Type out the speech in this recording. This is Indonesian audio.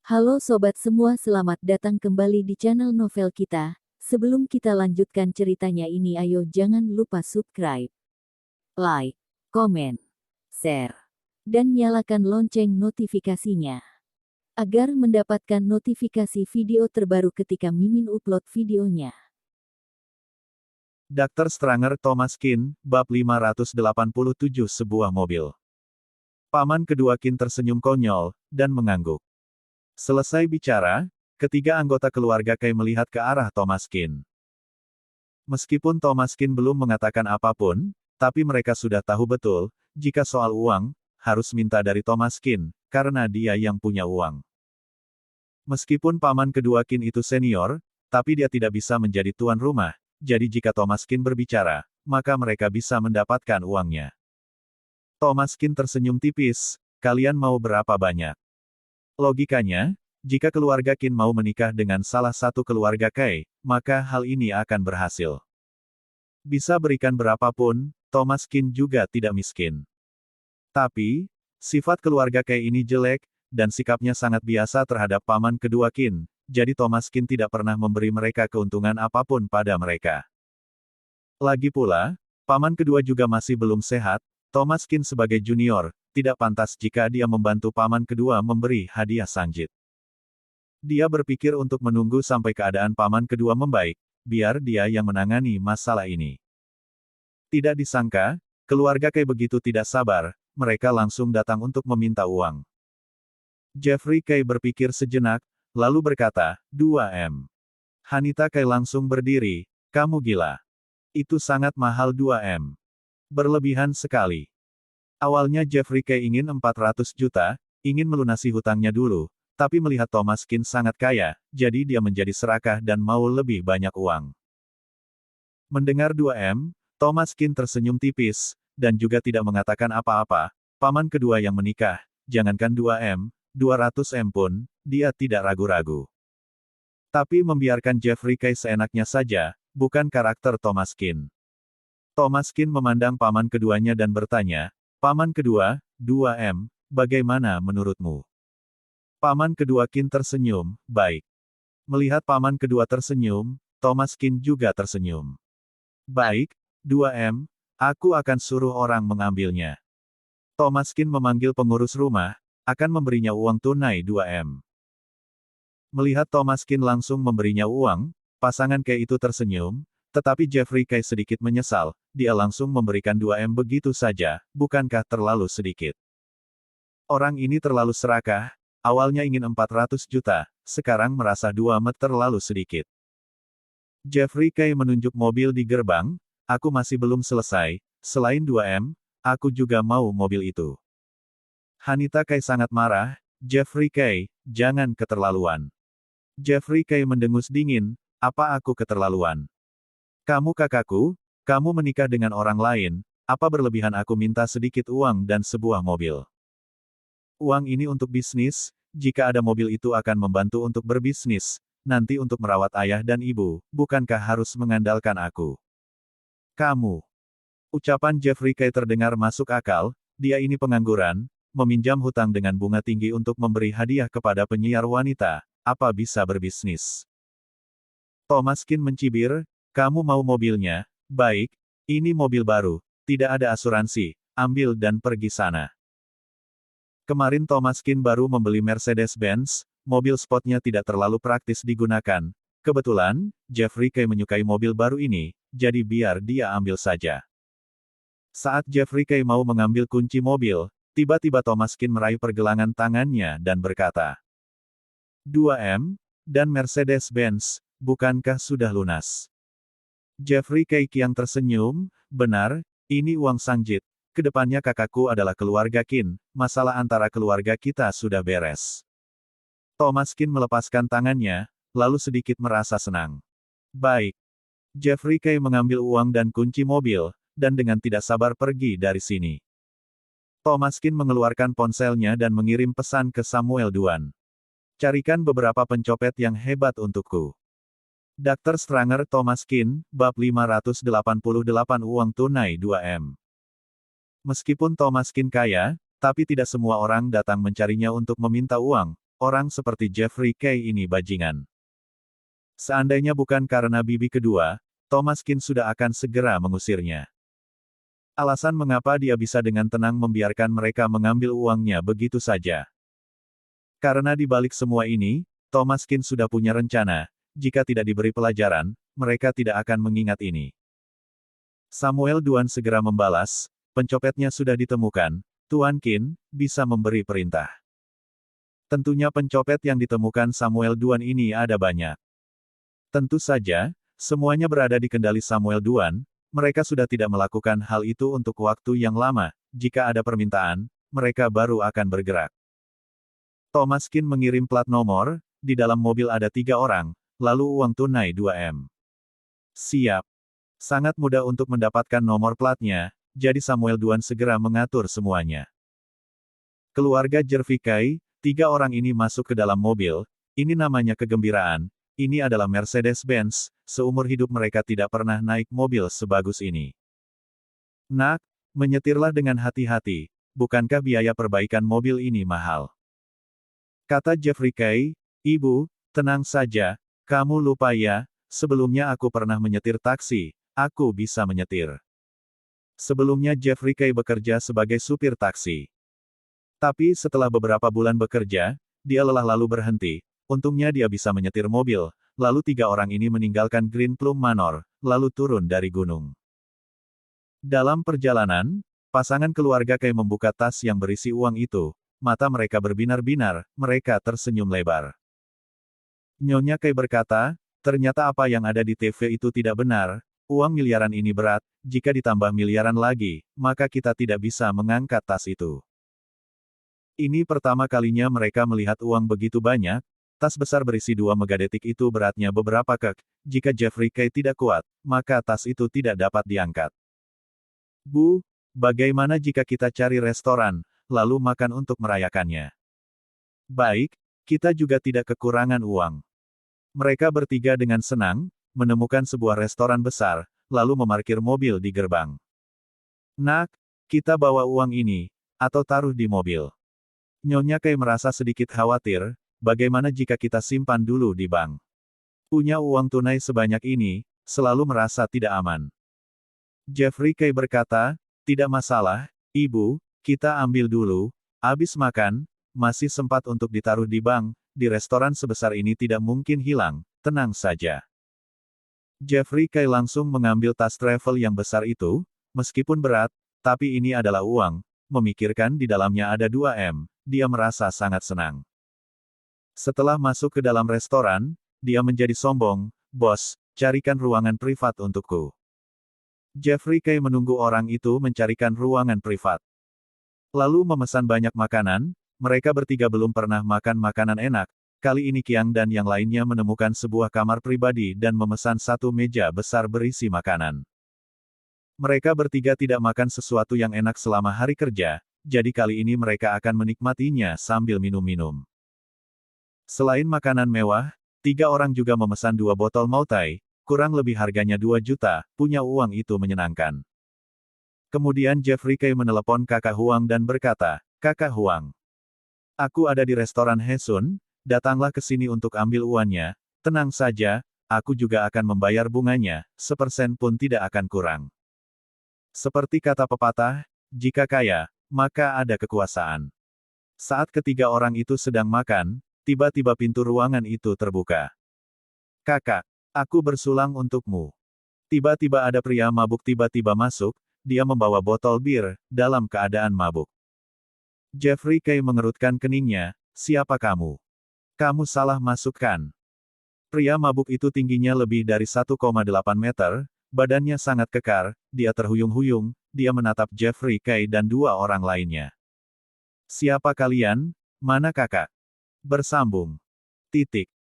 Halo sobat semua, selamat datang kembali di channel novel kita. Sebelum kita lanjutkan ceritanya ini, ayo jangan lupa subscribe, like, komen, share, dan nyalakan lonceng notifikasinya agar mendapatkan notifikasi video terbaru ketika Mimin upload videonya. Dr. Stranger Thomas Kin, bab 587 sebuah mobil. Paman kedua Kin tersenyum konyol, dan mengangguk. Selesai bicara, ketiga anggota keluarga Kai melihat ke arah Thomas Kin. Meskipun Thomas Kin belum mengatakan apapun, tapi mereka sudah tahu betul, jika soal uang, harus minta dari Thomas Kin, karena dia yang punya uang. Meskipun paman kedua Kin itu senior, tapi dia tidak bisa menjadi tuan rumah, jadi jika Thomas Kin berbicara, maka mereka bisa mendapatkan uangnya. Thomas Kin tersenyum tipis, kalian mau berapa banyak? Logikanya, jika keluarga Kin mau menikah dengan salah satu keluarga Kai, maka hal ini akan berhasil. Bisa berikan berapapun, Thomas Kin juga tidak miskin. Tapi, sifat keluarga Kai ini jelek, dan sikapnya sangat biasa terhadap paman kedua Kin, jadi Thomas Kin tidak pernah memberi mereka keuntungan apapun pada mereka. Lagi pula, paman kedua juga masih belum sehat, Thomas Kin sebagai junior, tidak pantas jika dia membantu paman kedua memberi hadiah sanjit. Dia berpikir untuk menunggu sampai keadaan paman kedua membaik, biar dia yang menangani masalah ini. Tidak disangka, keluarga Kai begitu tidak sabar, mereka langsung datang untuk meminta uang. Jeffrey Kai berpikir sejenak, lalu berkata, 2M. Hanita Kai langsung berdiri, kamu gila. Itu sangat mahal 2M. Berlebihan sekali. Awalnya Jeffrey Kai ingin 400 juta, ingin melunasi hutangnya dulu, tapi melihat Thomas Kin sangat kaya, jadi dia menjadi serakah dan mau lebih banyak uang. Mendengar 2M, Thomas Kin tersenyum tipis, dan juga tidak mengatakan apa-apa, paman kedua yang menikah, jangankan 2M, 200M pun, dia tidak ragu-ragu. Tapi membiarkan Jeffrey Kai seenaknya saja, bukan karakter Thomas Kin. Thomas Kin memandang paman keduanya dan bertanya, paman kedua, 2M, bagaimana menurutmu? Paman kedua Kin tersenyum, baik. Melihat paman kedua tersenyum, Thomas Kin juga tersenyum. Baik, 2M, aku akan suruh orang mengambilnya. Thomas Kin memanggil pengurus rumah, akan memberinya uang tunai 2M. Melihat Thomas Kin langsung memberinya uang, pasangan Kai itu tersenyum, tetapi Jeffrey Kai sedikit menyesal, dia langsung memberikan 2M begitu saja, bukankah terlalu sedikit? Orang ini terlalu serakah, awalnya ingin 400 juta, sekarang merasa 2M terlalu sedikit. Jeffrey Kai menunjuk mobil di gerbang, aku masih belum selesai, selain 2M, aku juga mau mobil itu. Hanita Kai sangat marah, Jeffrey Kai, jangan keterlaluan. Jeffrey Kai mendengus dingin, apa aku keterlaluan? Kamu kakakku, kamu menikah dengan orang lain, apa berlebihan aku minta sedikit uang dan sebuah mobil? Uang ini untuk bisnis, jika ada mobil itu akan membantu untuk berbisnis, nanti untuk merawat ayah dan ibu, bukankah harus mengandalkan aku? Kamu. Ucapan Jeffrey Kai terdengar masuk akal, dia ini pengangguran, meminjam hutang dengan bunga tinggi untuk memberi hadiah kepada penyiar wanita, apa bisa berbisnis? Thomas Kin mencibir, kamu mau mobilnya? Baik, ini mobil baru, tidak ada asuransi, ambil dan pergi sana. Kemarin Thomas Kin baru membeli Mercedes-Benz, mobil sportnya tidak terlalu praktis digunakan. Kebetulan, Jeffrey Kai menyukai mobil baru ini, jadi biar dia ambil saja. Saat Jeffrey Kai mau mengambil kunci mobil, tiba-tiba Thomas Kin meraih pergelangan tangannya dan berkata, 2M, dan Mercedes-Benz, bukankah sudah lunas? Jeffrey Kai Kiang tersenyum, benar, ini uang sanjit, kedepannya kakakku adalah keluarga Kin, masalah antara keluarga kita sudah beres. Thomas Kin melepaskan tangannya, lalu sedikit merasa senang. Baik. Jeffrey Kai mengambil uang dan kunci mobil, dan dengan tidak sabar pergi dari sini. Thomas Kin mengeluarkan ponselnya dan mengirim pesan ke Samuel Duan. Carikan beberapa pencopet yang hebat untukku. Dr. Stranger Thomas Kin, bab 588 uang tunai 2M. Meskipun Thomas Kin kaya, tapi tidak semua orang datang mencarinya untuk meminta uang, orang seperti Jeffrey Kay ini bajingan. Seandainya bukan karena bibi kedua, Thomas Kin sudah akan segera mengusirnya. Alasan mengapa dia bisa dengan tenang membiarkan mereka mengambil uangnya begitu saja. Karena di balik semua ini, Thomas Kin sudah punya rencana, jika tidak diberi pelajaran, mereka tidak akan mengingat ini. Samuel Duan segera membalas, pencopetnya sudah ditemukan, Tuan Qin, bisa memberi perintah. Tentunya pencopet yang ditemukan Samuel Duan ini ada banyak. Tentu saja, semuanya berada di kendali Samuel Duan, mereka sudah tidak melakukan hal itu untuk waktu yang lama, jika ada permintaan, mereka baru akan bergerak. Thomas Qin mengirim plat nomor, di dalam mobil ada 3 orang, lalu uang tunai 2 M. Siap. Sangat mudah untuk mendapatkan nomor platnya, jadi Samuel Duan segera mengatur semuanya. Keluarga Jervikai, 3 orang ini masuk ke dalam mobil, ini namanya kegembiraan, ini adalah Mercedes-Benz, seumur hidup mereka tidak pernah naik mobil sebagus ini. Nak, menyetirlah dengan hati-hati, bukankah biaya perbaikan mobil ini mahal? Kata Jeffrey Kay, Ibu, tenang saja, kamu lupa ya, sebelumnya aku pernah menyetir taksi, aku bisa menyetir. Sebelumnya Jeffrey Kay bekerja sebagai supir taksi. Tapi setelah beberapa bulan bekerja, dia lelah lalu berhenti, untungnya dia bisa menyetir mobil, lalu 3 orang ini meninggalkan Green Plum Manor, lalu turun dari gunung. Dalam perjalanan, pasangan keluarga Kay membuka tas yang berisi uang itu, mata mereka berbinar-binar, mereka tersenyum lebar. Nyonya Kay berkata, ternyata apa yang ada di TV itu tidak benar, uang miliaran ini berat, jika ditambah miliaran lagi, maka kita tidak bisa mengangkat tas itu. Ini pertama kalinya mereka melihat uang begitu banyak, tas besar berisi 2 megadetik itu beratnya beberapa kek, jika Jeffrey Kay tidak kuat, maka tas itu tidak dapat diangkat. Bu, bagaimana jika kita cari restoran, lalu makan untuk merayakannya? Baik, kita juga tidak kekurangan uang. Mereka bertiga dengan senang, menemukan sebuah restoran besar, lalu memarkir mobil di gerbang. Nak, kita bawa uang ini, atau taruh di mobil. Nyonya Kay merasa sedikit khawatir, bagaimana jika kita simpan dulu di bank? Punya uang tunai sebanyak ini, selalu merasa tidak aman. Jeffrey Kay berkata, tidak masalah, Ibu, kita ambil dulu, habis makan, masih sempat untuk ditaruh di bank, di restoran sebesar ini tidak mungkin hilang, tenang saja. Jeffrey Kay langsung mengambil tas travel yang besar itu, meskipun berat, tapi ini adalah uang, memikirkan di dalamnya ada 2 M, dia merasa sangat senang. Setelah masuk ke dalam restoran, dia menjadi sombong, bos, carikan ruangan privat untukku. Jeffrey Kay menunggu orang itu mencarikan ruangan privat. Lalu memesan banyak makanan, mereka bertiga belum pernah makan makanan enak, kali ini Qiang dan yang lainnya menemukan sebuah kamar pribadi dan memesan 1 meja besar berisi makanan. Mereka bertiga tidak makan sesuatu yang enak selama hari kerja, jadi kali ini mereka akan menikmatinya sambil minum-minum. Selain makanan mewah, 3 orang juga memesan 2 botol Moutai, kurang lebih harganya 2 juta, punya uang itu menyenangkan. Kemudian Jeffrey Kay menelepon kakak Huang dan berkata, Kakak Huang, aku ada di restoran Hesun, datanglah ke sini untuk ambil uangnya, tenang saja, aku juga akan membayar bunganya, 1% pun tidak akan kurang. Seperti kata pepatah, jika kaya, maka ada kekuasaan. Saat ketiga orang itu sedang makan, tiba-tiba pintu ruangan itu terbuka. Kakak, aku bersulang untukmu. Tiba-tiba ada pria mabuk tiba-tiba masuk, dia membawa botol bir, dalam keadaan mabuk. Jeffrey Kay mengerutkan keningnya, siapa kamu? Kamu salah masukkan. Pria mabuk itu tingginya lebih dari 1,8 meter, badannya sangat kekar, dia terhuyung-huyung, dia menatap Jeffrey Kay dan 2 orang lainnya. Siapa kalian? Mana kakak? Bersambung. Titik.